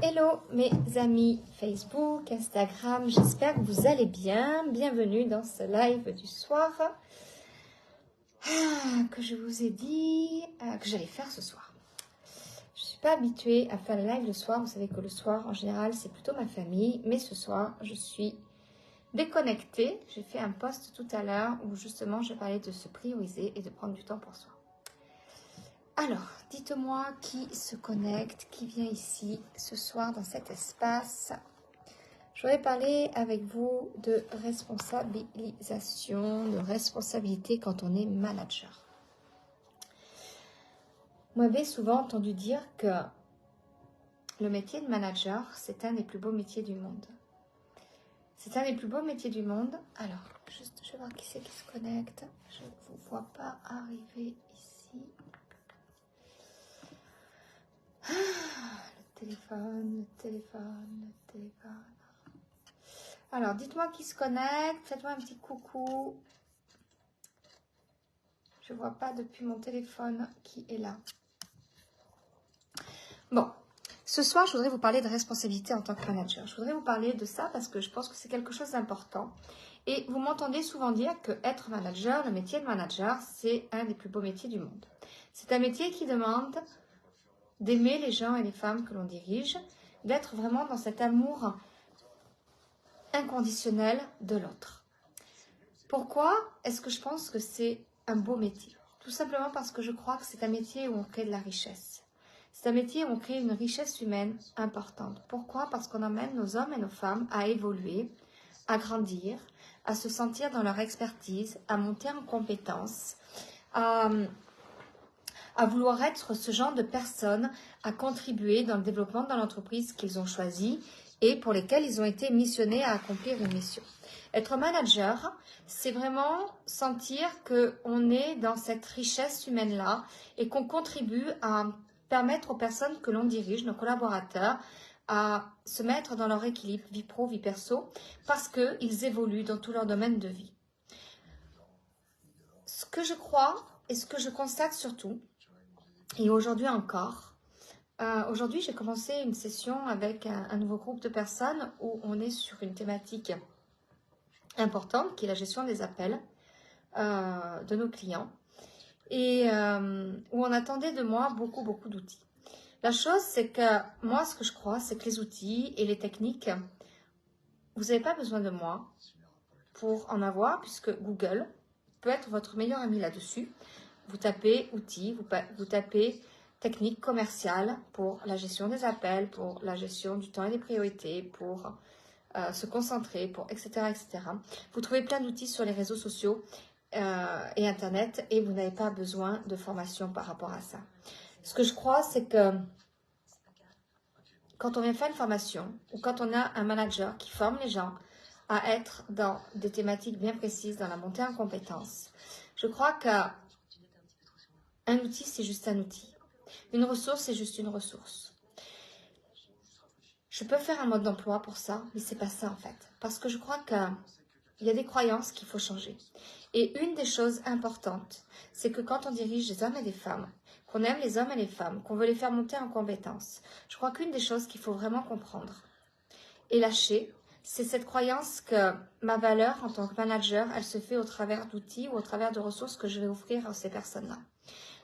Hello mes amis Facebook, Instagram, j'espère que vous allez bien. Bienvenue dans ce live du soir que je vous ai dit que j'allais faire ce soir. Je ne suis pas habituée à faire le live le soir. Vous savez que le soir, en général, c'est plutôt ma famille. Mais ce soir, je suis déconnectée. J'ai fait un post tout à l'heure où justement, je parlais de se prioriser et de prendre du temps pour soi. Alors, dites-moi qui se connecte, qui vient ici ce soir dans cet espace. Je voudrais parler avec vous de responsabilisation, de responsabilité quand on est manager. Vous m'avez souvent entendu dire que le métier de manager, c'est un des plus beaux métiers du monde. C'est un des plus beaux métiers du monde. Alors, juste, je vais voir qui c'est qui se connecte. Je ne vous vois pas arriver ici. Le téléphone. Alors, dites-moi qui se connecte. Faites-moi un petit coucou. Je ne vois pas depuis mon téléphone qui est là. Bon, ce soir, je voudrais vous parler de responsabilité en tant que manager. Je voudrais vous parler de ça parce que je pense que c'est quelque chose d'important. Et vous m'entendez souvent dire que être manager, le métier de manager, c'est un des plus beaux métiers du monde. C'est un métier qui demande d'aimer les gens et les femmes que l'on dirige, d'être vraiment dans cet amour inconditionnel de l'autre. Pourquoi est-ce que je pense que c'est un beau métier? Tout simplement parce que je crois que c'est un métier où on crée de la richesse. C'est un métier où on crée une richesse humaine importante. Pourquoi? Parce qu'on emmène nos hommes et nos femmes à évoluer, à grandir, à se sentir dans leur expertise, à monter en compétences, à vouloir être ce genre de personnes, à contribuer dans le développement de l'entreprise qu'ils ont choisie et pour lesquelles ils ont été missionnés à accomplir une mission. Être manager, c'est vraiment sentir qu'on est dans cette richesse humaine-là et qu'on contribue à permettre aux personnes que l'on dirige, nos collaborateurs, à se mettre dans leur équilibre vie pro, vie perso, parce qu'ils évoluent dans tout leur domaine de vie. Ce que je crois et ce que je constate surtout, et aujourd'hui encore, aujourd'hui j'ai commencé une session avec un nouveau groupe de personnes où on est sur une thématique importante qui est la gestion des appels de nos clients et où on attendait de moi beaucoup d'outils. La chose c'est que moi ce que je crois c'est que les outils et les techniques, vous n'avez pas besoin de moi pour en avoir puisque Google peut être votre meilleur ami là-dessus. Vous tapez outils, vous tapez technique commerciale pour la gestion des appels, pour la gestion du temps et des priorités, pour se concentrer, pour etc., etc. Vous trouvez plein d'outils sur les réseaux sociaux et Internet et vous n'avez pas besoin de formation par rapport à ça. Ce que je crois, c'est que quand on vient faire une formation ou quand on a un manager qui forme les gens à être dans des thématiques bien précises, dans la montée en compétences, je crois qu'un outil, c'est juste un outil. Une ressource, c'est juste une ressource. Je peux faire un mode d'emploi pour ça, mais c'est pas ça en fait. Parce que je crois qu'il y a des croyances qu'il faut changer. Et une des choses importantes, c'est que quand on dirige des hommes et des femmes, qu'on aime les hommes et les femmes, qu'on veut les faire monter en compétences, je crois qu'une des choses qu'il faut vraiment comprendre et lâcher, c'est cette croyance que ma valeur en tant que manager, elle se fait au travers d'outils ou au travers de ressources que je vais offrir à ces personnes-là.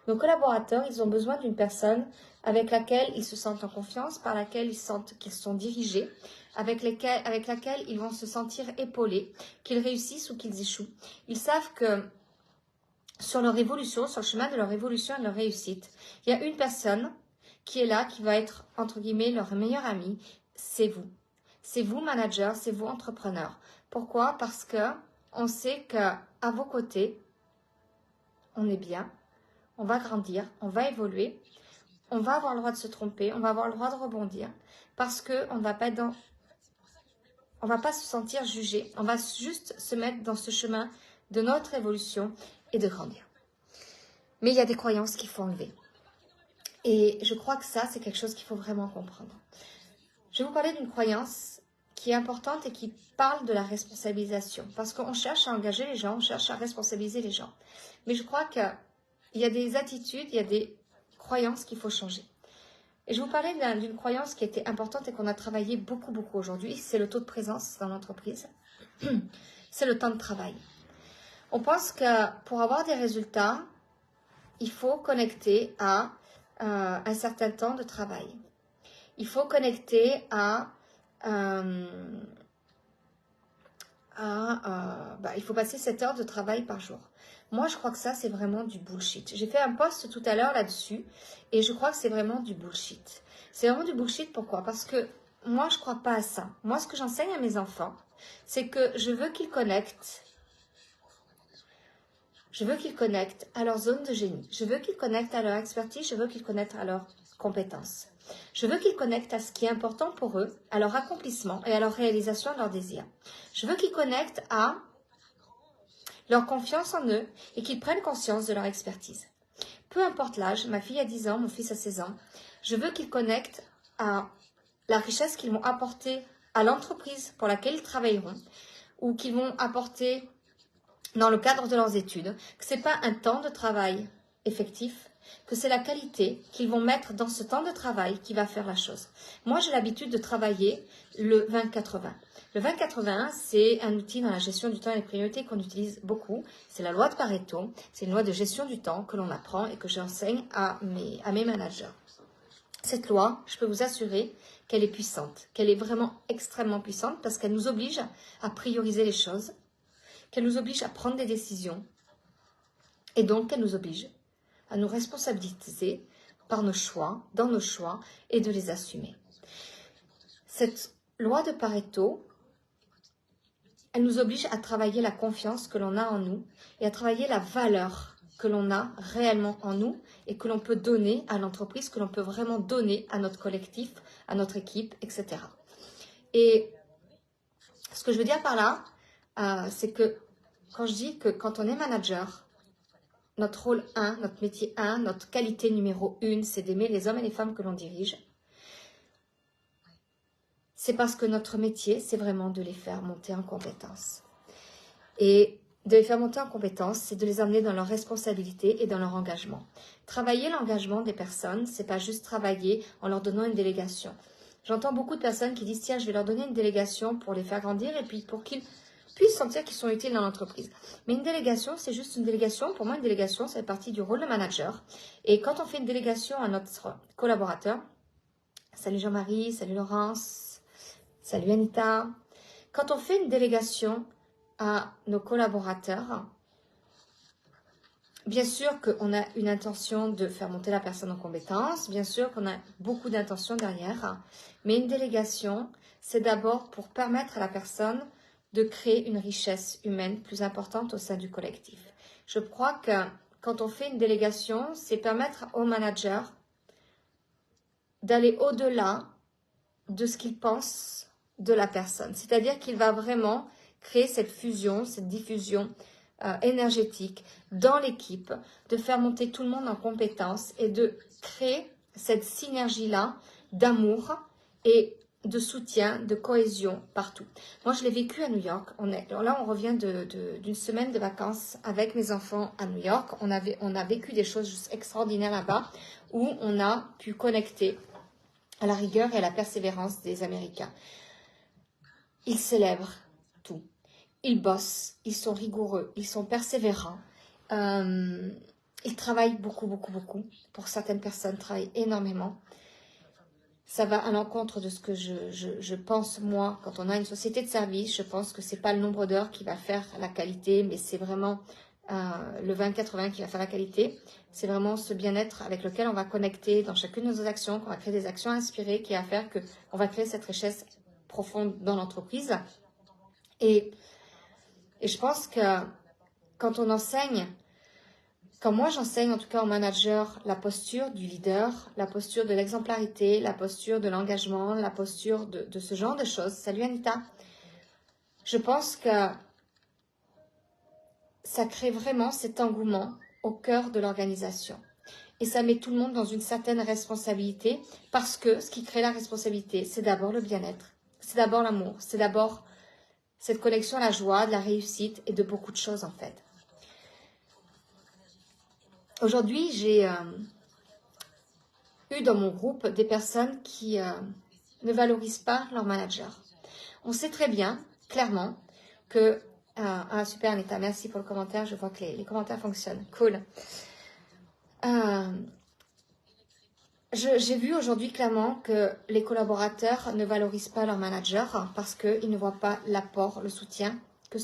Nos collaborateurs, ils ont besoin d'une personne avec laquelle ils se sentent en confiance, par laquelle ils sentent qu'ils sont dirigés, avec laquelle ils vont se sentir épaulés, qu'ils réussissent ou qu'ils échouent. Ils savent que sur leur évolution, sur le chemin de leur évolution et de leur réussite, il y a une personne qui est là, qui va être, entre guillemets, leur meilleur ami, c'est vous. C'est vous, manager, c'est vous, entrepreneur. Pourquoi? Parce que on sait qu'à vos côtés, on est bien. On va grandir, on va évoluer, on va avoir le droit de se tromper, on va avoir le droit de rebondir parce qu'on ne va pas on va pas se sentir jugé, on va juste se mettre dans ce chemin de notre évolution et de grandir. Mais il y a des croyances qu'il faut enlever. Et je crois que ça, c'est quelque chose qu'il faut vraiment comprendre. Je vais vous parler d'une croyance qui est importante et qui parle de la responsabilisation. Parce qu'on cherche à engager les gens, on cherche à responsabiliser les gens. Mais je crois que il y a des attitudes, il y a des croyances qu'il faut changer. Et je vous parlais d'une croyance qui était importante et qu'on a travaillé beaucoup aujourd'hui, c'est le taux de présence dans l'entreprise. C'est le temps de travail. On pense que pour avoir des résultats, il faut connecter à un certain temps de travail. Il faut connecter il faut passer 7 heures de travail par jour. Moi, je crois que ça, c'est vraiment du bullshit. J'ai fait un post tout à l'heure là-dessus et je crois que c'est vraiment du bullshit. C'est vraiment du bullshit, pourquoi? Parce que moi, je ne crois pas à ça. Moi, ce que j'enseigne à mes enfants, c'est que je veux qu'ils connectent. Je veux qu'ils connectent à leur zone de génie. Je veux qu'ils connectent à leur expertise. Je veux qu'ils connectent à leurs compétences. Je veux qu'ils connectent à ce qui est important pour eux, à leur accomplissement et à leur réalisation de leurs désirs. Je veux qu'ils connectent à leur confiance en eux et qu'ils prennent conscience de leur expertise. Peu importe l'âge, ma fille a 10 ans, mon fils a 16 ans, je veux qu'ils connectent à la richesse qu'ils vont apporter à l'entreprise pour laquelle ils travailleront ou qu'ils vont apporter dans le cadre de leurs études, que ce n'est pas un temps de travail effectif, que c'est la qualité qu'ils vont mettre dans ce temps de travail qui va faire la chose. Moi, j'ai l'habitude de travailler le 20-80. Le 20-80, c'est un outil dans la gestion du temps et des priorités qu'on utilise beaucoup. C'est la loi de Pareto, c'est une loi de gestion du temps que l'on apprend et que j'enseigne à mes managers. Cette loi, je peux vous assurer qu'elle est puissante, qu'elle est vraiment extrêmement puissante parce qu'elle nous oblige à prioriser les choses, qu'elle nous oblige à prendre des décisions et donc qu'elle nous oblige à nous responsabiliser par nos choix, dans nos choix et de les assumer. Cette loi de Pareto, elle nous oblige à travailler la confiance que l'on a en nous et à travailler la valeur que l'on a réellement en nous et que l'on peut donner à l'entreprise, que l'on peut vraiment donner à notre collectif, à notre équipe, etc. Et ce que je veux dire par là, c'est que quand je dis que quand on est manager, notre rôle 1, notre métier 1, notre qualité numéro 1, c'est d'aimer les hommes et les femmes que l'on dirige. C'est parce que notre métier, c'est vraiment de les faire monter en compétences. Et de les faire monter en compétences, c'est de les amener dans leur responsabilité et dans leur engagement. Travailler l'engagement des personnes, c'est pas juste travailler en leur donnant une délégation. J'entends beaucoup de personnes qui disent, tiens, je vais leur donner une délégation pour les faire grandir et puis pour qu'ils puissent sentir qu'ils sont utiles dans l'entreprise. Mais une délégation, c'est juste une délégation. Pour moi, une délégation, ça fait partie du rôle de manager. Et quand on fait une délégation à notre collaborateur, salut Jean-Marie, salut Laurence, salut Anita. Quand on fait une délégation à nos collaborateurs, bien sûr qu'on a une intention de faire monter la personne en compétence, bien sûr qu'on a beaucoup d'intentions derrière, mais une délégation, c'est d'abord pour permettre à la personne de créer une richesse humaine plus importante au sein du collectif. Je crois que quand on fait une délégation, c'est permettre au manager d'aller au-delà de ce qu'il pense de la personne. C'est-à-dire qu'il va vraiment créer cette fusion, cette diffusion énergétique dans l'équipe, de faire monter tout le monde en compétences et de créer cette synergie-là d'amour et de soutien, de cohésion partout. Moi, je l'ai vécu à New York. Là, on revient d'une semaine de vacances avec mes enfants à New York. On a vécu des choses juste extraordinaires là-bas où on a pu connecter à la rigueur et à la persévérance des Américains. Ils célèbrent tout. Ils bossent, ils sont rigoureux, ils sont persévérants. Ils travaillent beaucoup. Pour certaines personnes, travaillent énormément. Ça va à l'encontre de ce que je pense, moi, quand on a une société de service. Je pense que ce n'est pas le nombre d'heures qui va faire la qualité, mais c'est vraiment le 20-80 qui va faire la qualité. C'est vraiment ce bien-être avec lequel on va connecter dans chacune de nos actions, qu'on va créer des actions inspirées qui va faire qu'on va créer cette richesse profonde dans l'entreprise. Et je pense que quand on enseigne, quand moi j'enseigne en tout cas aux managers la posture du leader, la posture de l'exemplarité, la posture de l'engagement, la posture de ce genre de choses. Salut Anita. Je pense que ça crée vraiment cet engouement au cœur de l'organisation. Et ça met tout le monde dans une certaine responsabilité parce que ce qui crée la responsabilité, c'est d'abord le bien-être, c'est d'abord l'amour, c'est d'abord cette connexion à la joie, de la réussite et de beaucoup de choses en fait. Aujourd'hui, j'ai eu dans mon groupe des personnes qui ne valorisent pas leur manager. On sait très bien, clairement, que... super Anita, merci pour le commentaire. Je vois que les commentaires fonctionnent. Cool. J'ai vu aujourd'hui clairement que les collaborateurs ne valorisent pas leur manager parce qu'ils ne voient pas l'apport, le soutien que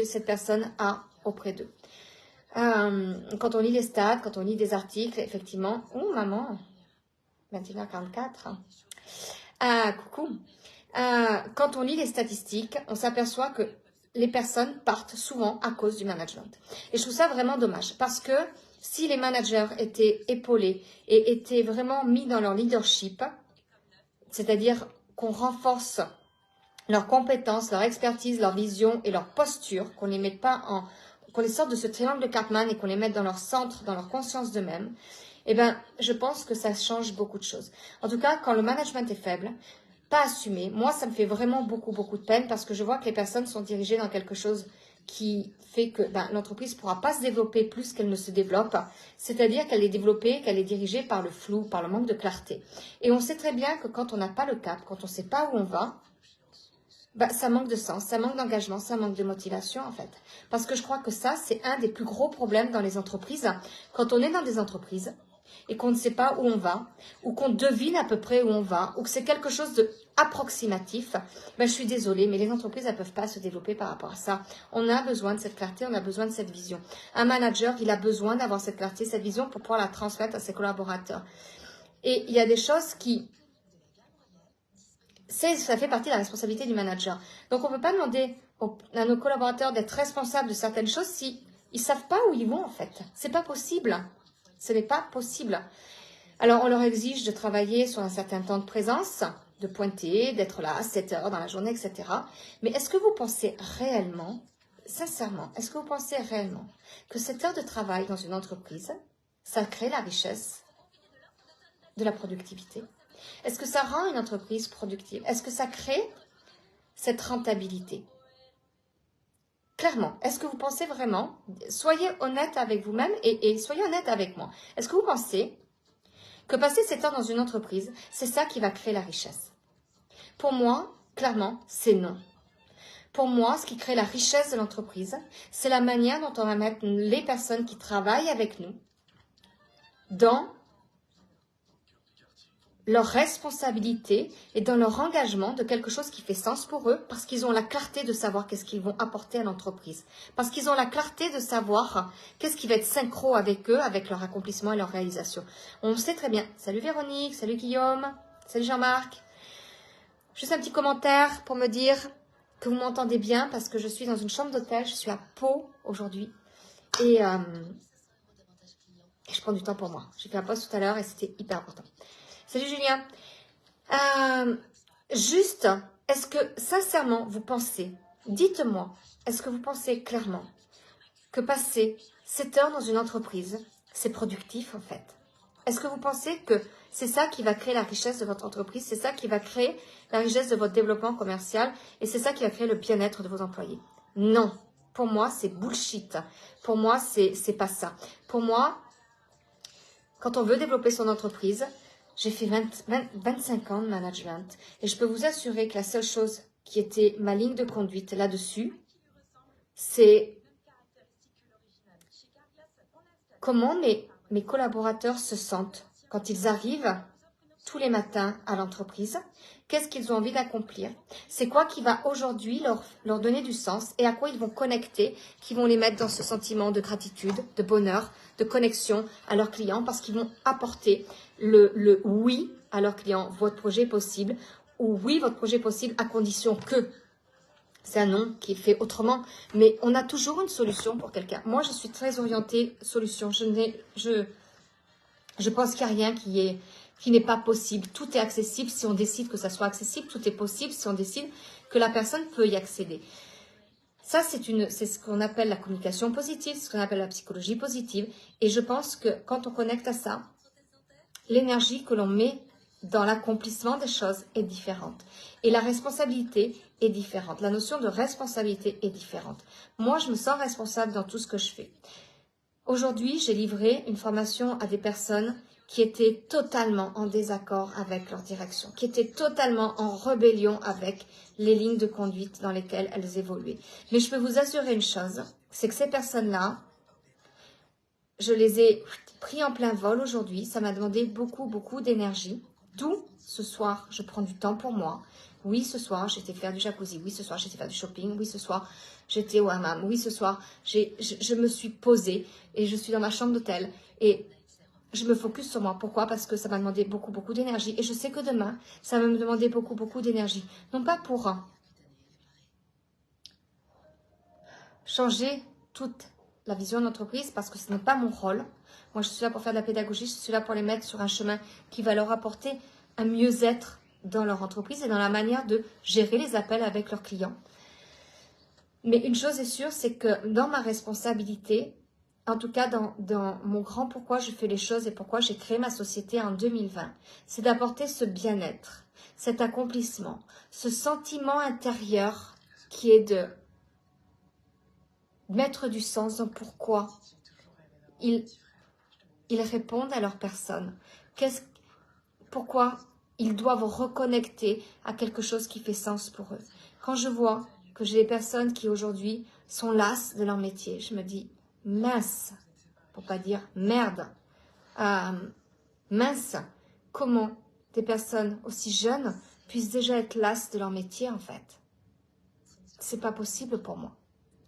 cette personne a auprès d'eux. Quand on lit les stats, quand on lit des articles, effectivement, oh maman, 21h44. Coucou. Quand on lit les statistiques, on s'aperçoit que les personnes partent souvent à cause du management. Et je trouve ça vraiment dommage parce que si les managers étaient épaulés et étaient vraiment mis dans leur leadership, c'est-à-dire qu'on renforce leurs compétences, leur expertise, leur vision et leur posture, qu'on les mette pas en, qu'on les sorte de ce triangle de Cartman et qu'on les mette dans leur centre, dans leur conscience d'eux-mêmes, eh ben, je pense que ça change beaucoup de choses. En tout cas, quand le management est faible, pas assumé, moi, ça me fait vraiment beaucoup de peine parce que je vois que les personnes sont dirigées dans quelque chose qui fait que l'entreprise ne pourra pas se développer plus qu'elle ne se développe, c'est-à-dire qu'elle est développée, qu'elle est dirigée par le flou, par le manque de clarté. Et on sait très bien que quand on n'a pas le cap, quand on ne sait pas où on va, ça manque de sens, ça manque d'engagement, ça manque de motivation en fait. Parce que je crois que ça, c'est un des plus gros problèmes dans les entreprises. Quand on est dans des entreprises et qu'on ne sait pas où on va, ou qu'on devine à peu près où on va, ou que c'est quelque chose d'approximatif, je suis désolée, mais les entreprises, elles ne peuvent pas se développer par rapport à ça. On a besoin de cette clarté, on a besoin de cette vision. Un manager, il a besoin d'avoir cette clarté, cette vision pour pouvoir la transmettre à ses collaborateurs. Et il y a des choses qui... ça fait partie de la responsabilité du manager. Donc, on ne peut pas demander à nos collaborateurs d'être responsables de certaines choses si ils ne savent pas où ils vont, en fait. Ce n'est pas possible. Ce n'est pas possible. Alors, on leur exige de travailler sur un certain temps de présence, de pointer, d'être là à 7 heures dans la journée, etc. Mais est-ce que vous pensez réellement, sincèrement, est-ce que vous pensez réellement que cette heure de travail dans une entreprise, ça crée la richesse de la productivité? Est-ce que ça rend une entreprise productive? Est-ce que ça crée cette rentabilité? Clairement, est-ce que vous pensez vraiment, soyez honnête avec vous-même et soyez honnête avec moi, est-ce que vous pensez que passer 7 heures dans une entreprise, c'est ça qui va créer la richesse? Pour moi, clairement, c'est non. Pour moi, ce qui crée la richesse de l'entreprise, c'est la manière dont on va mettre les personnes qui travaillent avec nous dans leur responsabilité et dans leur engagement de quelque chose qui fait sens pour eux parce qu'ils ont la clarté de savoir qu'est-ce qu'ils vont apporter à l'entreprise. Parce qu'ils ont la clarté de savoir qu'est-ce qui va être synchro avec eux, avec leur accomplissement et leur réalisation. On sait très bien. Salut Véronique, salut Guillaume, salut Jean-Marc. Juste un petit commentaire pour me dire que vous m'entendez bien parce que je suis dans une chambre d'hôtel, je suis à Pau aujourd'hui et je prends du temps pour moi. J'ai fait un post tout à l'heure et c'était hyper important. Salut Julien. Juste, est-ce que sincèrement vous pensez, dites-moi, est-ce que vous pensez clairement que passer 7 heures dans une entreprise, c'est productif en fait? Est-ce que vous pensez que c'est ça qui va créer la richesse de votre entreprise? C'est ça qui va créer la richesse de votre développement commercial et c'est ça qui va créer le bien-être de vos employés? Non. Pour moi, c'est bullshit. Pour moi, c'est pas ça. Pour moi, quand on veut développer son entreprise, j'ai fait 25 ans de management et je peux vous assurer que la seule chose qui était ma ligne de conduite là-dessus, c'est comment mes collaborateurs se sentent quand ils arrivent tous les matins à l'entreprise. Qu'est-ce qu'ils ont envie d'accomplir? C'est quoi qui va aujourd'hui leur donner du sens et à quoi ils vont connecter, qui vont les mettre dans ce sentiment de gratitude, de bonheur, de connexion à leurs clients parce qu'ils vont apporter le oui à leurs clients. Votre projet est possible ou oui, votre projet est possible à condition que. C'est un nom qui est fait autrement, mais on a toujours une solution pour quelqu'un. Moi, je suis très orientée solution. Je pense qu'il n'y a rien qui n'est pas possible. Tout est accessible si on décide que ça soit accessible. Tout est possible si on décide que la personne peut y accéder. Ça, c'est ce qu'on appelle la communication positive, ce qu'on appelle la psychologie positive. Et je pense que quand on connecte à ça, l'énergie que l'on met dans l'accomplissement des choses est différente. Et la responsabilité est différente. La notion de responsabilité est différente. Moi, je me sens responsable dans tout ce que je fais. Aujourd'hui, j'ai livré une formation à des personnes qui étaient totalement en désaccord avec leur direction, qui étaient totalement en rébellion avec les lignes de conduite dans lesquelles elles évoluaient. Mais je peux vous assurer une chose, c'est que ces personnes-là, je les ai pris en plein vol aujourd'hui. Ça m'a demandé beaucoup, beaucoup d'énergie. D'où, ce soir, je prends du temps pour moi. Oui, ce soir, j'étais faire du jacuzzi. Oui, ce soir, j'étais faire du shopping. Oui, ce soir, j'étais au hammam. Oui, ce soir, je me suis posée et je suis dans ma chambre d'hôtel. Et je me focus sur moi. Pourquoi? Parce que ça m'a demandé beaucoup, beaucoup d'énergie. Et je sais que demain, ça va me demander beaucoup, beaucoup d'énergie. Non pas pour changer toute la vision d'entreprise, parce que ce n'est pas mon rôle. Moi, je suis là pour faire de la pédagogie. Je suis là pour les mettre sur un chemin qui va leur apporter un mieux-être dans leur entreprise et dans la manière de gérer les appels avec leurs clients. Mais une chose est sûre, c'est que dans ma responsabilité, en tout cas dans mon grand pourquoi je fais les choses et pourquoi j'ai créé ma société en 2020, c'est d'apporter ce bien-être, cet accomplissement, ce sentiment intérieur qui est de mettre du sens dans pourquoi ils répondent à leur personne. Pourquoi ils doivent reconnecter à quelque chose qui fait sens pour eux. Quand je vois que j'ai des personnes qui aujourd'hui sont lasses de leur métier, je me dis mince, pour pas dire merde, mince, comment des personnes aussi jeunes puissent déjà être lasses de leur métier en fait. C'est pas possible pour moi.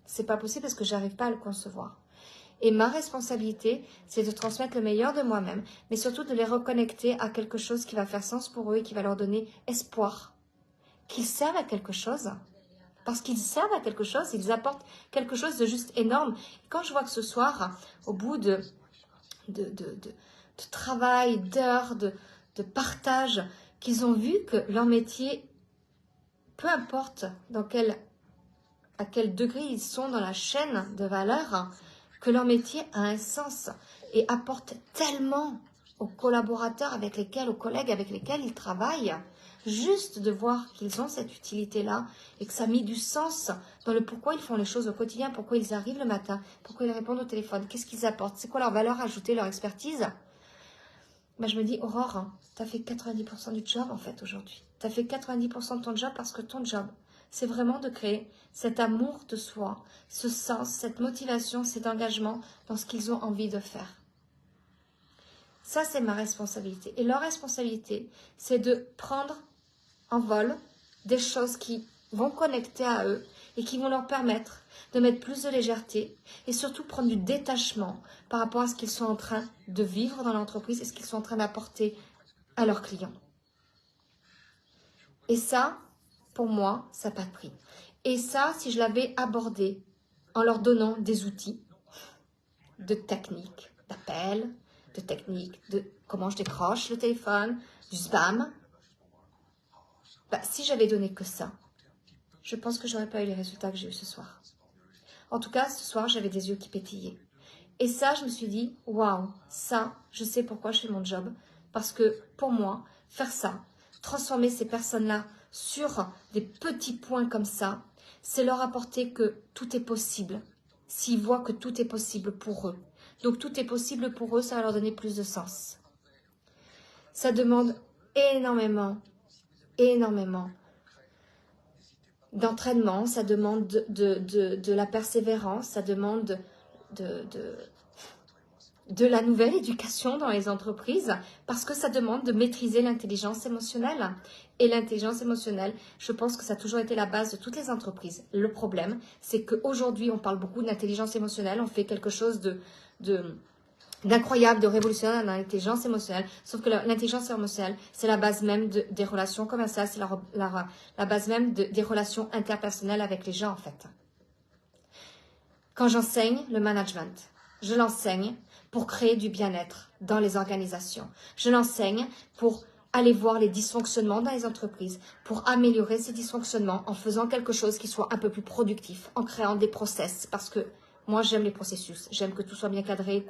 C'est pas possible parce que j'arrive pas à le concevoir. Et ma responsabilité, c'est de transmettre le meilleur de moi-même, mais surtout de les reconnecter à quelque chose qui va faire sens pour eux et qui va leur donner espoir. Qu'ils servent à quelque chose. Parce qu'ils servent à quelque chose, ils apportent quelque chose de juste énorme. Et quand je vois que ce soir, au bout de travail, d'heures, de partage, qu'ils ont vu que leur métier, peu importe à quel degré ils sont dans la chaîne de valeur, que leur métier a un sens et apporte tellement aux collaborateurs avec lesquels, aux collègues avec lesquels ils travaillent, juste de voir qu'ils ont cette utilité-là et que ça a mis du sens dans le pourquoi ils font les choses au quotidien, pourquoi ils arrivent le matin, pourquoi ils répondent au téléphone, qu'est-ce qu'ils apportent, c'est quoi leur valeur ajoutée, leur expertise. Ben, je me dis, Aurore, tu as fait 90% du job en fait aujourd'hui. Tu as fait 90% de ton job parce que ton job, c'est vraiment de créer cet amour de soi, ce sens, cette motivation, cet engagement dans ce qu'ils ont envie de faire. Ça, c'est ma responsabilité. Et leur responsabilité, c'est de prendre en vol des choses qui vont connecter à eux et qui vont leur permettre de mettre plus de légèreté et surtout prendre du détachement par rapport à ce qu'ils sont en train de vivre dans l'entreprise et ce qu'ils sont en train d'apporter à leurs clients. Et ça, pour moi, ça n'a pas de prix. Et ça, si je l'avais abordé en leur donnant des outils de technique, d'appel, de technique, de comment je décroche le téléphone, du spam, bah, si j'avais donné que ça, je pense que j'aurais pas eu les résultats que j'ai eu ce soir. En tout cas, ce soir, j'avais des yeux qui pétillaient. Et ça, je me suis dit, waouh, ça, je sais pourquoi je fais mon job. Parce que pour moi, faire ça, transformer ces personnes-là sur des petits points comme ça, c'est leur apporter que tout est possible. S'ils voient que tout est possible pour eux. Donc tout est possible pour eux, ça va leur donner plus de sens. Ça demande énormément d'entraînement, ça demande de la persévérance, ça demande de la nouvelle éducation dans les entreprises, parce que ça demande de maîtriser l'intelligence émotionnelle. Et l'intelligence émotionnelle, je pense que ça a toujours été la base de toutes les entreprises. Le problème, c'est qu'aujourd'hui, on parle beaucoup d'intelligence émotionnelle, on fait quelque chose d'incroyable, de révolutionnaire dans l'intelligence émotionnelle. Sauf que l'intelligence émotionnelle, c'est la base même des relations commerciales, c'est la base même des relations interpersonnelles avec les gens, en fait. Quand j'enseigne le management, je l'enseigne pour créer du bien-être dans les organisations. Je l'enseigne pour aller voir les dysfonctionnements dans les entreprises, pour améliorer ces dysfonctionnements en faisant quelque chose qui soit un peu plus productif, en créant des process, parce que moi, j'aime les processus. J'aime que tout soit bien cadré,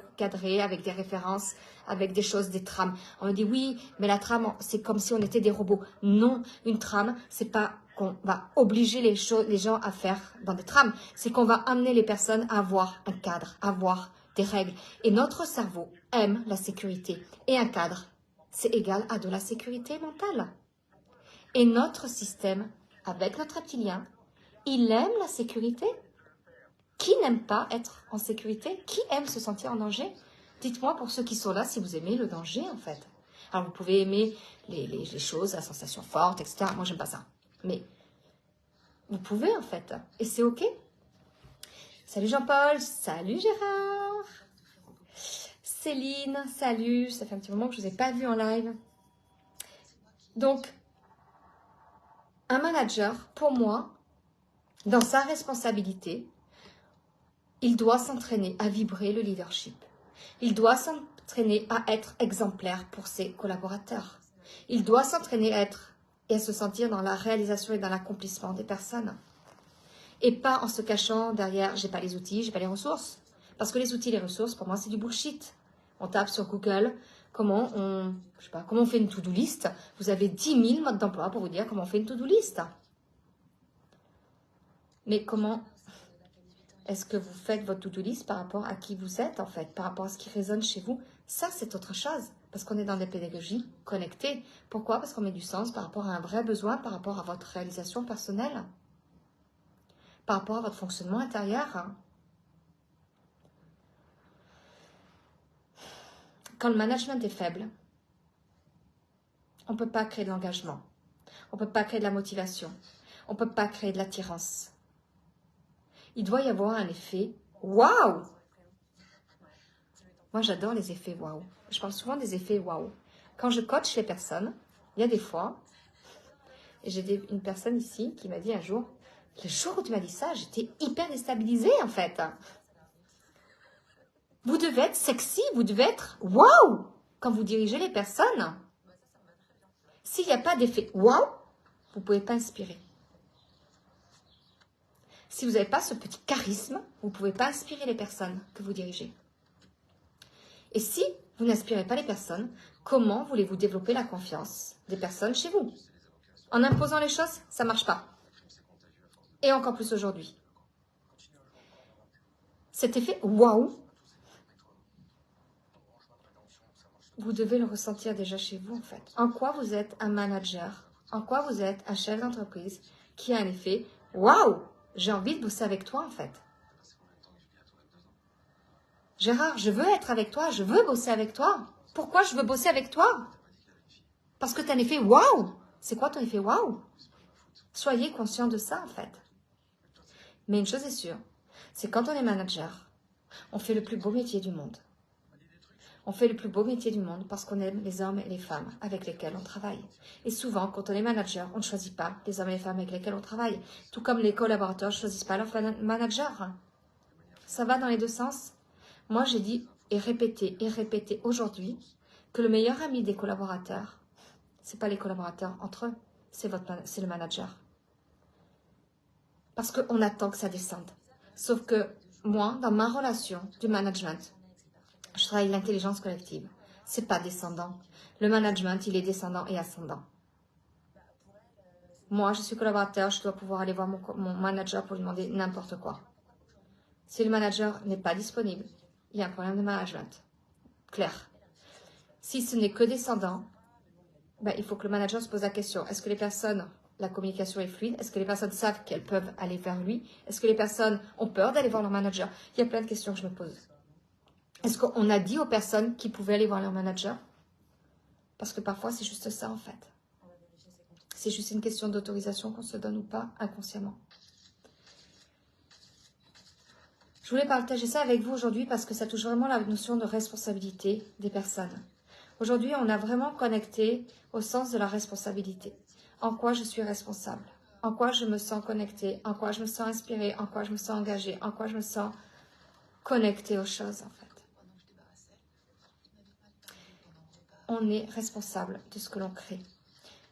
avec des références, avec des choses, des trames. On me dit, oui, mais la trame, c'est comme si on était des robots. Non, une trame, c'est pas qu'on va obliger les gens à faire dans des trames. C'est qu'on va amener les personnes à avoir un cadre, à avoir des règles. Et notre cerveau aime la sécurité. Et un cadre, c'est égal à de la sécurité mentale. Et notre système, avec notre reptilien, il aime la sécurité. Qui n'aime pas être en sécurité? Qui aime se sentir en danger? Dites-moi pour ceux qui sont là si vous aimez le danger en fait. Alors vous pouvez aimer les choses, la sensation forte, etc. Moi j'aime pas ça. Mais vous pouvez en fait. Et c'est ok. Salut Jean-Paul, salut Gérard. Céline, salut. Ça fait un petit moment que je ne vous ai pas vu en live. Donc, un manager, pour moi, dans sa responsabilité, il doit s'entraîner à vibrer le leadership. Il doit s'entraîner à être exemplaire pour ses collaborateurs. Il doit s'entraîner à être et à se sentir dans la réalisation et dans l'accomplissement des personnes. Et pas en se cachant derrière « j'ai pas les outils, j'ai pas les ressources ». Parce que les outils et les ressources, pour moi, c'est du bullshit. On tape sur Google comment on fait une to-do list. Vous avez 10 000 modes d'emploi pour vous dire comment on fait une to-do list. Mais comment est-ce que vous faites votre to-do list par rapport à qui vous êtes, en fait, par rapport à ce qui résonne chez vous? Ça, c'est autre chose, parce qu'on est dans des pédagogies connectées. Pourquoi? Parce qu'on met du sens par rapport à un vrai besoin, par rapport à votre réalisation personnelle, par rapport à votre fonctionnement intérieur. Quand le management est faible, on ne peut pas créer de l'engagement, on ne peut pas créer de la motivation, on ne peut pas créer de l'attirance. Il doit y avoir un effet « waouh ». Moi, j'adore les effets « waouh ». Je parle souvent des effets « waouh ». Quand je coach les personnes, il y a des fois, et j'ai une personne ici qui m'a dit un jour, le jour où tu m'as dit ça, j'étais hyper déstabilisée en fait. Vous devez être sexy, vous devez être « waouh » quand vous dirigez les personnes. S'il n'y a pas d'effet « waouh », vous ne pouvez pas inspirer. Si vous n'avez pas ce petit charisme, vous ne pouvez pas inspirer les personnes que vous dirigez. Et si vous n'inspirez pas les personnes, comment voulez-vous développer la confiance des personnes chez vous? En imposant les choses, ça ne marche pas. Et encore plus aujourd'hui. Cet effet « waouh », vous devez le ressentir déjà chez vous en fait. En quoi vous êtes un manager? En quoi vous êtes un chef d'entreprise qui a un effet « waouh ». J'ai envie de bosser avec toi, en fait. Gérard, je veux être avec toi, je veux bosser avec toi. Pourquoi je veux bosser avec toi? Parce que tu as un effet waouh. C'est quoi ton effet waouh? Soyez conscient de ça, en fait. Mais une chose est sûre, c'est quand on est manager, on fait le plus beau métier du monde. On fait le plus beau métier du monde parce qu'on aime les hommes et les femmes avec lesquels on travaille. Et souvent, quand on est manager, on ne choisit pas les hommes et les femmes avec lesquels on travaille. Tout comme les collaborateurs ne choisissent pas leur manager. Ça va dans les deux sens. Moi, j'ai dit et répété aujourd'hui que le meilleur ami des collaborateurs, ce n'est pas les collaborateurs entre eux, c'est le manager. Parce qu'on attend que ça descende. Sauf que moi, dans ma relation du management, je travaille l'intelligence collective. C'est pas descendant. Le management, il est descendant et ascendant. Moi, je suis collaborateur, je dois pouvoir aller voir mon manager pour lui demander n'importe quoi. Si le manager n'est pas disponible, il y a un problème de management. Clair. Si ce n'est que descendant, il faut que le manager se pose la question. Est-ce que les personnes, la communication est fluide? Est-ce que les personnes savent qu'elles peuvent aller vers lui? Est-ce que les personnes ont peur d'aller voir leur manager? Il y a plein de questions que je me pose. Est-ce qu'on a dit aux personnes qu'ils pouvaient aller voir leur manager? Parce que parfois, c'est juste ça, en fait. C'est juste une question d'autorisation qu'on se donne ou pas, inconsciemment. Je voulais partager ça avec vous aujourd'hui parce que ça touche vraiment la notion de responsabilité des personnes. Aujourd'hui, on a vraiment connecté au sens de la responsabilité. En quoi je suis responsable? En quoi je me sens connectée? En quoi je me sens inspirée? En quoi je me sens engagée? En quoi je me sens connectée aux choses, en fait? On est responsable de ce que l'on crée.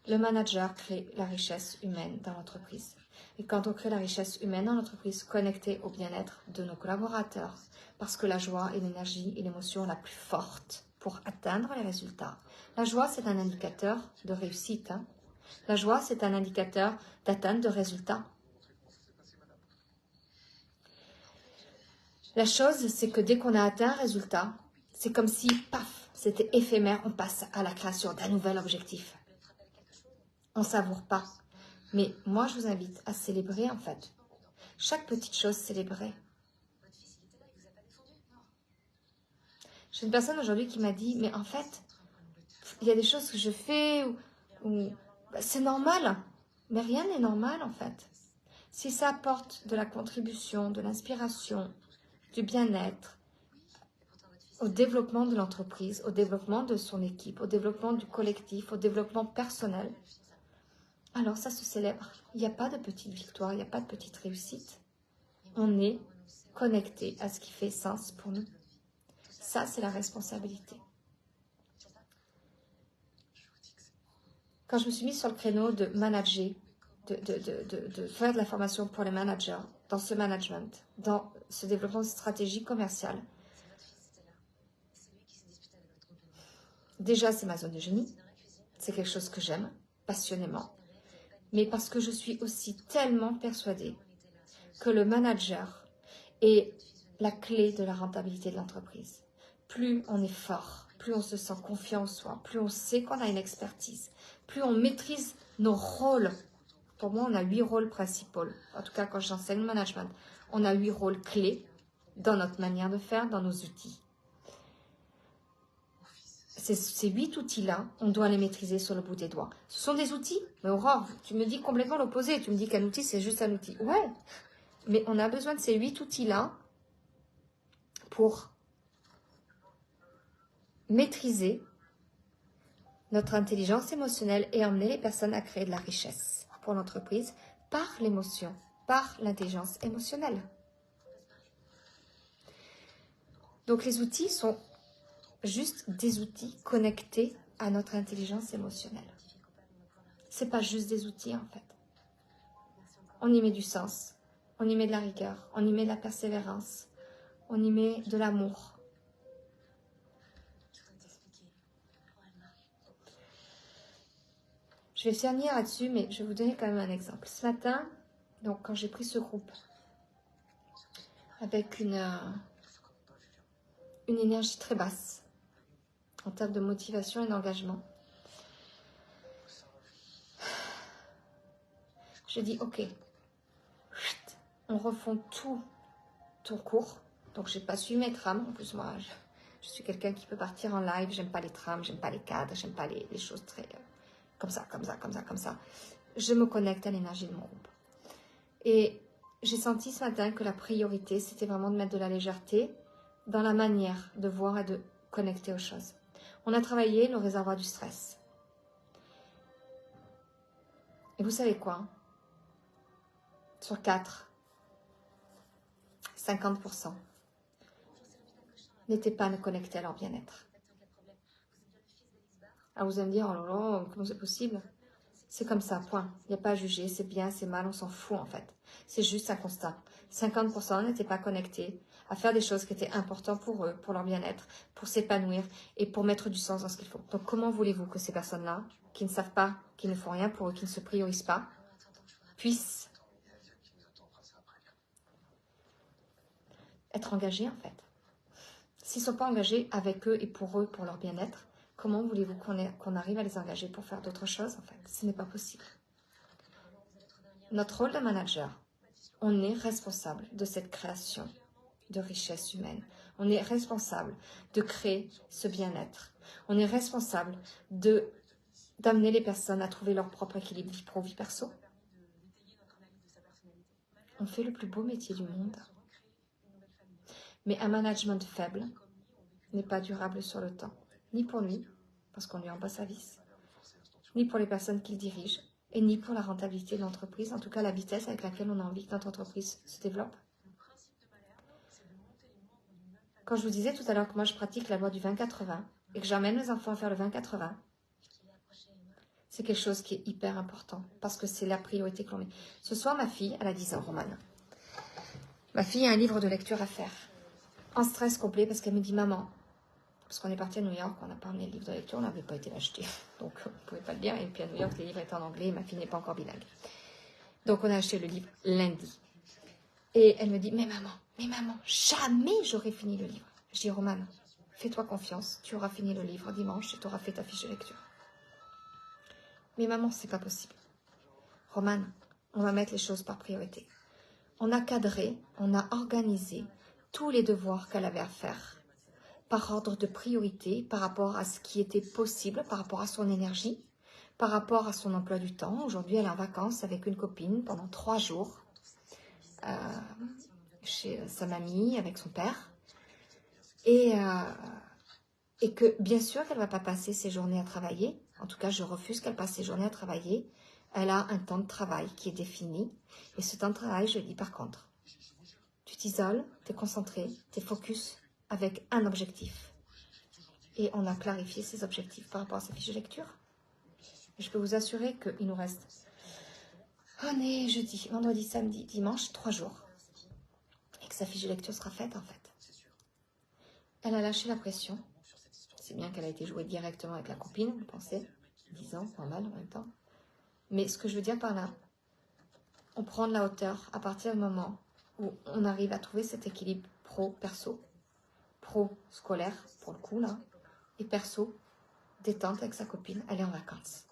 Le manager crée la richesse humaine dans l'entreprise. Et quand on crée la richesse humaine dans l'entreprise, connectée au bien-être de nos collaborateurs, parce que la joie est l'énergie et l'émotion la plus forte pour atteindre les résultats. La joie, c'est un indicateur de réussite. La joie, c'est un indicateur d'atteinte de résultats. La chose, c'est que dès qu'on a atteint un résultat, c'est comme si, paf, c'était éphémère, on passe à la création d'un nouvel objectif. On ne savoure pas. Mais moi, je vous invite à célébrer, en fait. Chaque petite chose célébrée. J'ai une personne aujourd'hui qui m'a dit, mais en fait, il y a des choses que je fais où c'est normal. Mais rien n'est normal, en fait. Si ça apporte de la contribution, de l'inspiration, du bien-être, au développement de l'entreprise, au développement de son équipe, au développement du collectif, au développement personnel, alors ça se célèbre. Il n'y a pas de petite victoire, il n'y a pas de petite réussite. On est connecté à ce qui fait sens pour nous. Ça, c'est la responsabilité. Quand je me suis mise sur le créneau de manager, de faire de la formation pour les managers, dans ce management, dans ce développement de stratégie commerciale, déjà, c'est ma zone de génie. C'est quelque chose que j'aime passionnément. Mais parce que je suis aussi tellement persuadée que le manager est la clé de la rentabilité de l'entreprise. Plus on est fort, plus on se sent confiant en soi, plus on sait qu'on a une expertise, plus on maîtrise nos rôles. Pour moi, on a 8 rôles principaux. En tout cas, quand j'enseigne le management, on a 8 rôles clés dans notre manière de faire, dans nos outils. Ces 8 outils-là, on doit les maîtriser sur le bout des doigts. Ce sont des outils, mais Aurore, tu me dis complètement l'opposé. Tu me dis qu'un outil, c'est juste un outil. Ouais, mais on a besoin de ces 8 outils-là pour maîtriser notre intelligence émotionnelle et emmener les personnes à créer de la richesse pour l'entreprise par l'émotion, par l'intelligence émotionnelle. Donc les outils sont juste des outils connectés à notre intelligence émotionnelle. C'est pas juste des outils en fait. On y met du sens, on y met de la rigueur, on y met de la persévérance, on y met de l'amour. Je vais finir là-dessus, mais je vais vous donner quand même un exemple. Ce matin, donc quand j'ai pris ce groupe avec une énergie très basse en termes de motivation et d'engagement, je dis ok, on refond tout ton cours. Donc j'ai pas su mes trams. En plus moi, je suis quelqu'un qui peut partir en live. J'aime pas les trams, j'aime pas les cadres, j'aime pas les choses très comme ça. Je me connecte à l'énergie de mon groupe. Et j'ai senti ce matin que la priorité, c'était vraiment de mettre de la légèreté dans la manière de voir et de connecter aux choses. On a travaillé le réservoir du stress. Et vous savez quoi? Sur 4, 50% n'étaient pas connectés à leur bien-être. Alors vous allez me dire, oh là là, comment c'est possible? C'est comme ça, point. Il n'y a pas à juger, c'est bien, c'est mal, on s'en fout en fait. C'est juste un constat. 50% n'étaient pas connectés à faire des choses qui étaient importantes pour eux, pour leur bien-être, pour s'épanouir et pour mettre du sens dans ce qu'il faut. Donc comment voulez-vous que ces personnes-là, qui ne savent pas, qui ne font rien pour eux, qui ne se priorisent pas, puissent être engagées en fait? S'ils ne sont pas engagés avec eux et pour eux, pour leur bien-être, comment voulez-vous qu'on arrive à les engager pour faire d'autres choses en fait? Ce n'est pas possible. Notre rôle de manager, on est responsable de cette création de richesse humaine. On est responsable de créer ce bien-être. On est responsable d'amener les personnes à trouver leur propre équilibre vie pro, vie perso. On fait le plus beau métier du monde. Mais un management faible n'est pas durable sur le temps. Ni pour lui, parce qu'on lui en bas sa vis, ni pour les personnes qu'il dirige, et ni pour la rentabilité de l'entreprise, en tout cas la vitesse avec laquelle on a envie que notre entreprise se développe. Quand je vous disais tout à l'heure que moi je pratique la loi du 20-80 et que j'emmène mes enfants à faire le 20-80, c'est quelque chose qui est hyper important parce que c'est la priorité que l'on met. Ce soir, ma fille, elle a 10 ans, Romane. Ma fille a un livre de lecture à faire, en stress complet parce qu'elle me dit, maman, parce qu'on est parti à New York, on n'a pas emmené le livre de lecture, on n'avait pas été l'acheter, donc on ne pouvait pas le lire, et puis à New York, les livres étaient en anglais et ma fille n'est pas encore bilingue. Donc on a acheté le livre lundi. Et elle me dit, mais maman, Mais maman, jamais j'aurais fini le livre. Je dis, Romane, fais-toi confiance, tu auras fini le livre dimanche et tu auras fait ta fiche de lecture. Mais maman, c'est pas possible. Romane, on va mettre les choses par priorité. On a cadré, on a organisé tous les devoirs qu'elle avait à faire par ordre de priorité, par rapport à ce qui était possible, par rapport à son énergie, par rapport à son emploi du temps. Aujourd'hui, elle est en vacances avec une copine pendant 3 jours chez sa mamie, avec son père. Et que bien sûr qu'elle ne va pas passer ses journées à travailler. En tout cas, je refuse qu'elle passe ses journées à travailler. Elle a un temps de travail qui est défini. Et ce temps de travail, je dis par contre, tu t'isoles, tu es concentré, tu es focus avec un objectif. Et on a clarifié ces objectifs par rapport à sa fiche de lecture. Et je peux vous assurer qu'il nous reste, on est jeudi, vendredi, samedi, dimanche, 3 jours. Et que sa fiche de lecture sera faite en fait. Elle a lâché la pression. C'est bien qu'elle a été jouée directement avec la copine, vous pensez, 10 ans, normal en même temps. Mais ce que je veux dire par là, on prend de la hauteur à partir du moment où on arrive à trouver cet équilibre pro-perso, pro-scolaire, pour le coup là, et perso, détente avec sa copine, elle est en vacances.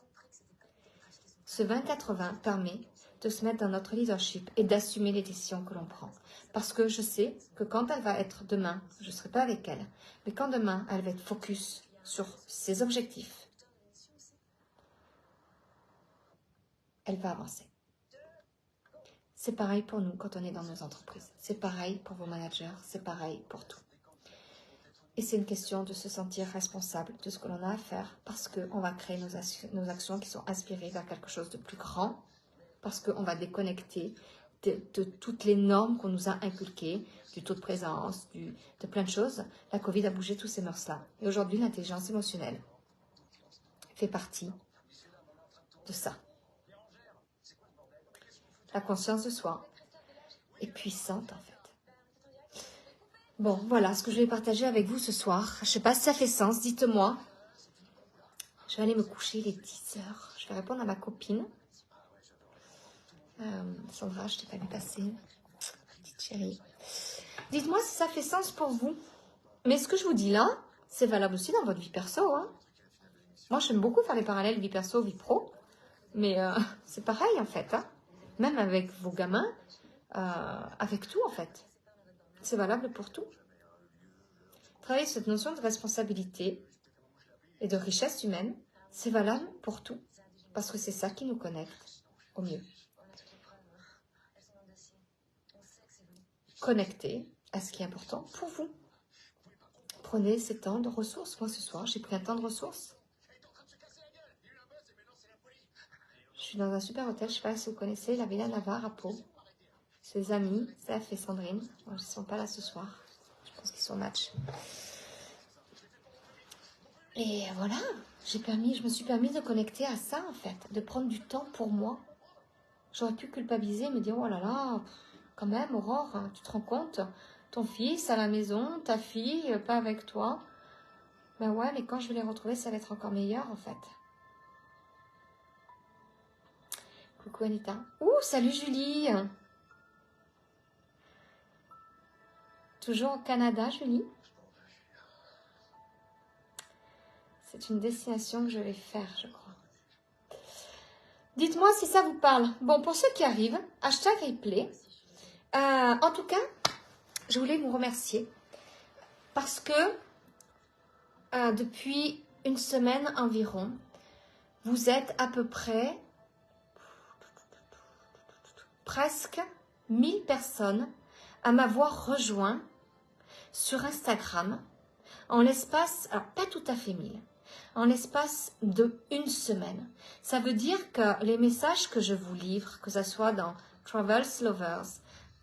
Ce 20-80 permet de se mettre dans notre leadership et d'assumer les décisions que l'on prend. Parce que je sais que quand elle va être demain, je ne serai pas avec elle, mais quand demain, elle va être focus sur ses objectifs, elle va avancer. C'est pareil pour nous quand on est dans nos entreprises. C'est pareil pour vos managers, c'est pareil pour tout. Et c'est une question de se sentir responsable de ce que l'on a à faire parce qu'on va créer nos actions qui sont inspirées vers quelque chose de plus grand, parce qu'on va déconnecter de toutes les normes qu'on nous a inculquées, du taux de présence, de plein de choses. La Covid a bougé tous ces mœurs-là. Et aujourd'hui, l'intelligence émotionnelle fait partie de ça. La conscience de soi est puissante, en fait. Bon, voilà ce que je vais partager avec vous ce soir. Je ne sais pas si ça fait sens, dites-moi. Je vais aller me coucher, il est 10 heures. Je vais répondre à ma copine. Sandra, je t'ai pas vu passer. Petite chérie. Dites-moi si ça fait sens pour vous. Mais ce que je vous dis là, c'est valable aussi dans votre vie perso. Hein. Moi, j'aime beaucoup faire les parallèles vie perso, vie pro. Mais c'est pareil en fait. Hein. Même avec vos gamins, avec tout en fait. C'est valable pour tout. Travailler cette notion de responsabilité et de richesse humaine, c'est valable pour tout. Parce que c'est ça qui nous connecte au mieux. Connecter à ce qui est important pour vous. Prenez ces temps de ressources. Moi, ce soir, j'ai pris un temps de ressources. Je suis dans un super hôtel. Je ne sais pas si vous connaissez la Villa Navarre à Pau. Ses amis, Seth et Sandrine. Bon, ils ne sont pas là ce soir. Je pense qu'ils sont match. Et voilà, je me suis permis de connecter à ça, en fait. De prendre du temps pour moi. J'aurais pu culpabiliser, me dire, oh là là, quand même, Aurore, hein, tu te rends compte, ton fils à la maison, ta fille, pas avec toi. Ben ouais, mais quand je vais les retrouver, ça va être encore meilleur, en fait. Coucou Anita. Ouh, salut Julie. Toujours au Canada, Julie. C'est une destination que je vais faire, je crois. Dites-moi si ça vous parle. Bon, pour ceux qui arrivent, hashtag replay. En tout cas, je voulais vous remercier parce que depuis une semaine environ, vous êtes à peu près presque 1000 personnes à m'avoir rejoint sur Instagram en l'espace, alors pas tout à fait 1000, en l'espace de une semaine. Ça veut dire que les messages que je vous livre, que ce soit dans Travels Lovers,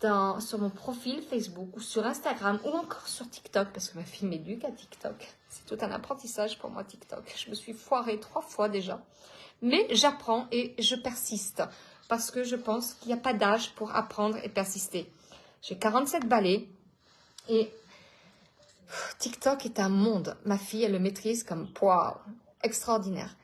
sur mon profil Facebook ou sur Instagram ou encore sur TikTok, parce que ma fille m'éduque à TikTok. C'est tout un apprentissage pour moi TikTok. Je me suis foirée 3 fois déjà. Mais j'apprends et je persiste parce que je pense qu'il n'y a pas d'âge pour apprendre et persister. J'ai 47 balais et TikTok est un monde. Ma fille, elle le maîtrise comme waouh, extraordinaire.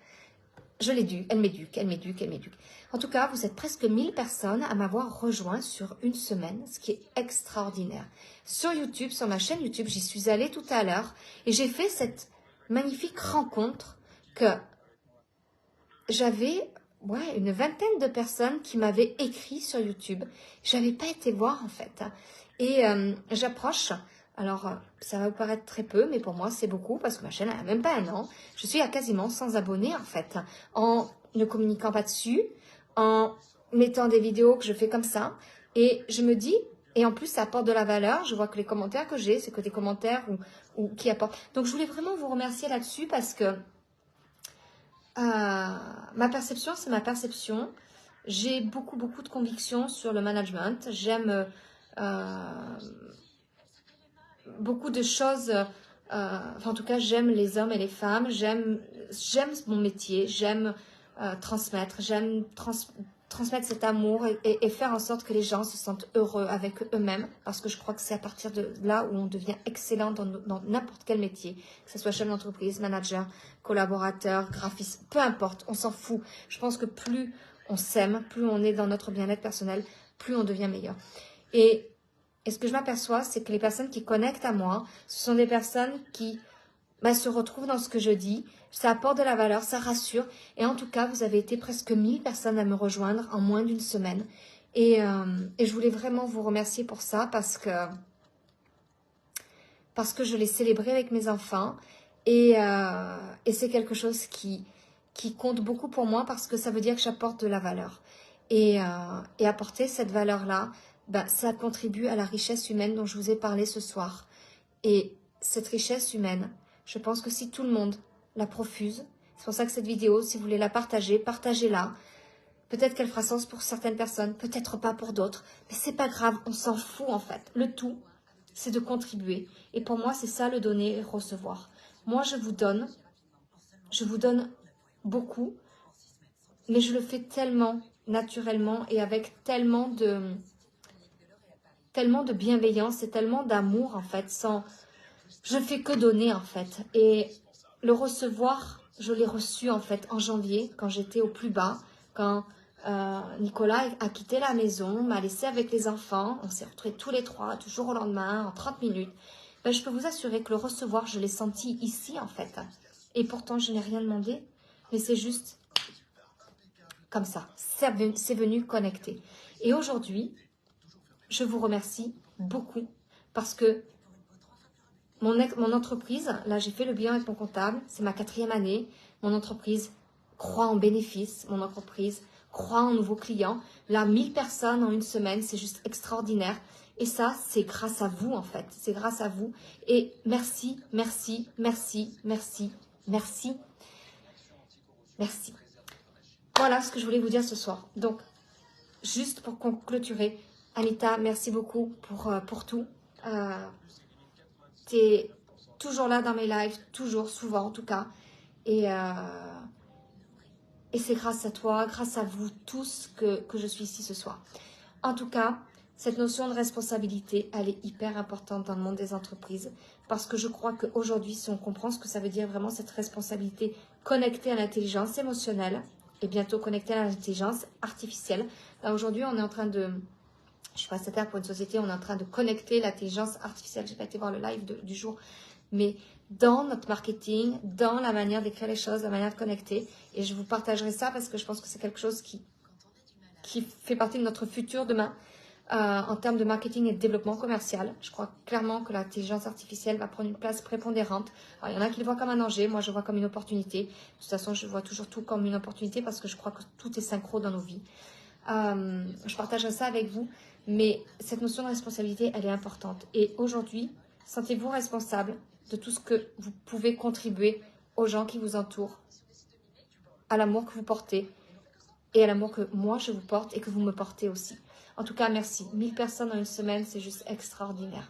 je l'éduque, elle m'éduque, elle m'éduque, elle m'éduque. En tout cas, vous êtes presque 1000 personnes à m'avoir rejoint sur une semaine, ce qui est extraordinaire. Sur YouTube, sur ma chaîne YouTube, j'y suis allée tout à l'heure et j'ai fait cette magnifique rencontre que j'avais une vingtaine de personnes qui m'avaient écrit sur YouTube. Je n'avais pas été voir en fait. Et j'approche. Alors, ça va vous paraître très peu, mais pour moi, c'est beaucoup parce que ma chaîne n'a même pas un an. Je suis à quasiment 100 abonnés en fait, en ne communiquant pas dessus, en mettant des vidéos que je fais comme ça. Et je me dis, et en plus, ça apporte de la valeur. Je vois que les commentaires que j'ai, c'est que des commentaires ou qui apportent. Donc, je voulais vraiment vous remercier là-dessus parce que ma perception, c'est ma perception. J'ai beaucoup de convictions sur le management. J'aime beaucoup de choses. En tout cas, j'aime les hommes et les femmes. J'aime mon métier. J'aime transmettre. J'aime transmettre cet amour et faire en sorte que les gens se sentent heureux avec eux-mêmes. Parce que je crois que c'est à partir de là où on devient excellent dans n'importe quel métier. Que ce soit chef d'entreprise, manager, collaborateur, graphiste, peu importe, on s'en fout. Je pense que plus on s'aime, plus on est dans notre bien-être personnel, plus on devient meilleur. Et ce que je m'aperçois, c'est que les personnes qui connectent à moi, ce sont des personnes qui se retrouvent dans ce que je dis. Ça apporte de la valeur, ça rassure. Et en tout cas, vous avez été presque 1000 personnes à me rejoindre en moins d'une semaine. Et je voulais vraiment vous remercier pour ça parce que je l'ai célébré avec mes enfants. Et c'est quelque chose qui compte beaucoup pour moi parce que ça veut dire que j'apporte de la valeur. Et apporter cette valeur-là, ça contribue à la richesse humaine dont je vous ai parlé ce soir. Et cette richesse humaine, je pense que si tout le monde la profuse, c'est pour ça que cette vidéo, si vous voulez la partager, partagez-la. Peut-être qu'elle fera sens pour certaines personnes, peut-être pas pour d'autres, mais c'est pas grave, on s'en fout en fait. Le tout, c'est de contribuer. Et pour moi, c'est ça le donner et recevoir. Moi, je vous donne beaucoup, mais je le fais tellement naturellement et avec tellement de bienveillance et tellement d'amour en fait, je fais que donner en fait. Et le recevoir, je l'ai reçu en fait en janvier quand j'étais au plus bas, quand Nicolas a quitté la maison, m'a laissé avec les enfants, on s'est retrouvés tous les trois, du jour au lendemain, en 30 minutes. Je peux vous assurer que le recevoir, je l'ai senti ici en fait. Et pourtant, je n'ai rien demandé, mais c'est juste comme ça, c'est venu connecter. Et aujourd'hui, je vous remercie beaucoup parce que mon entreprise, là j'ai fait le bilan avec mon comptable, c'est ma 4e année, mon entreprise croît en bénéfices, mon entreprise croît en nouveaux clients. Là, 1000 personnes en une semaine, c'est juste extraordinaire. Et ça, c'est grâce à vous en fait, c'est grâce à vous. Et merci, merci, merci, merci, merci, merci. Voilà ce que je voulais vous dire ce soir. Donc, juste pour clôturer, Anita, merci beaucoup pour tout. Tu es toujours là dans mes lives, toujours, souvent en tout cas. Et c'est grâce à toi, grâce à vous tous que je suis ici ce soir. En tout cas, cette notion de responsabilité, elle est hyper importante dans le monde des entreprises. Parce que je crois qu'aujourd'hui, si on comprend ce que ça veut dire vraiment cette responsabilité connectée à l'intelligence émotionnelle, et bientôt connectée à l'intelligence artificielle. Là, aujourd'hui, on est en train de... Je suis prestataire pour une société, on est en train de connecter l'intelligence artificielle. Je n'ai pas été voir le live du jour, mais dans notre marketing, dans la manière d'écrire les choses, la manière de connecter. Et je vous partagerai ça parce que je pense que c'est quelque chose qui fait partie de notre futur demain en termes de marketing et de développement commercial. Je crois clairement que l'intelligence artificielle va prendre une place prépondérante. Alors, il y en a qui le voient comme un danger, moi je vois comme une opportunité. De toute façon, je vois toujours tout comme une opportunité parce que je crois que tout est synchro dans nos vies. Je partagerai ça avec vous, mais cette notion de responsabilité, elle est importante. Et aujourd'hui, sentez-vous responsable de tout ce que vous pouvez contribuer aux gens qui vous entourent, à l'amour que vous portez et à l'amour que moi je vous porte et que vous me portez aussi. En tout cas, merci. 1000 personnes en une semaine, c'est juste extraordinaire.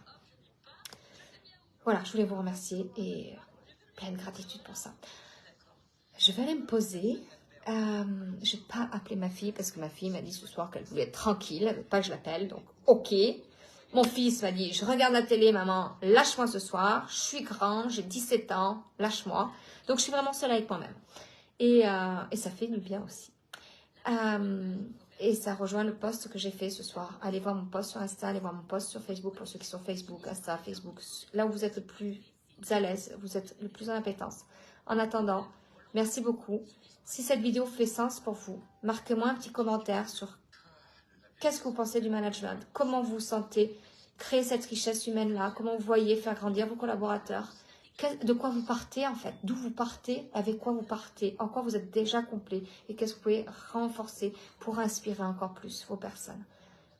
Voilà, je voulais vous remercier et pleine gratitude pour ça. Je vais aller me poser. Je n'ai pas appelé ma fille parce que ma fille m'a dit ce soir qu'elle voulait être tranquille, elle ne veut pas que je l'appelle, donc ok. Mon fils m'a dit, je regarde la télé, maman, lâche-moi ce soir, je suis grand, j'ai 17 ans, lâche-moi. Donc je suis vraiment seule avec moi-même. Et ça fait du bien aussi. Et ça rejoint le post que j'ai fait ce soir. Allez voir mon post sur Insta, allez voir mon post sur Facebook pour ceux qui sont Facebook, Insta, Facebook. Là où vous êtes le plus à l'aise, vous êtes le plus en appétence. En attendant, merci beaucoup. Si cette vidéo fait sens pour vous, marquez-moi un petit commentaire sur qu'est-ce que vous pensez du management, comment vous vous sentez, créer cette richesse humaine-là, comment vous voyez faire grandir vos collaborateurs, de quoi vous partez en fait, d'où vous partez, avec quoi vous partez, en quoi vous êtes déjà complet et qu'est-ce que vous pouvez renforcer pour inspirer encore plus vos personnes.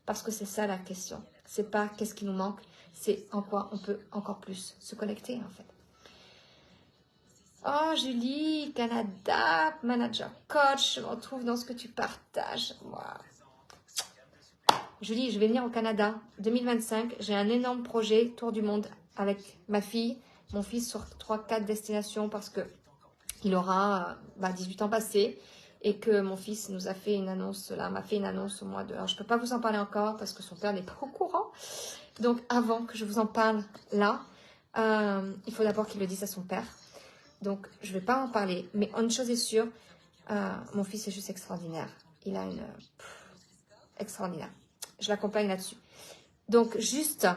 Parce que c'est ça la question, c'est pas qu'est-ce qui nous manque, c'est en quoi on peut encore plus se connecter en fait. Oh Julie, Canada, manager, coach, je me retrouve dans ce que tu partages. Wow. Julie, je vais venir au Canada 2025. J'ai un énorme projet, tour du monde avec ma fille, mon fils sur 3-4 destinations parce que il aura 18 ans passés et que mon fils nous a fait une annonce, là, m'a fait une annonce au mois de... Alors, je ne peux pas vous en parler encore parce que son père n'est pas au courant. Donc, avant que je vous en parle là, il faut d'abord qu'il le dise à son père. Donc, je ne vais pas en parler. Mais une chose est sûre, mon fils est juste extraordinaire. Il a une... extraordinaire. Je l'accompagne là-dessus. Donc, juste,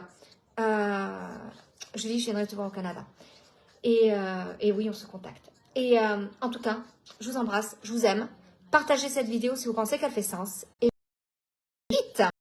Julie, je viendrai te voir au Canada. Et oui, on se contacte. Et en tout cas, je vous embrasse, je vous aime. Partagez cette vidéo si vous pensez qu'elle fait sens. Et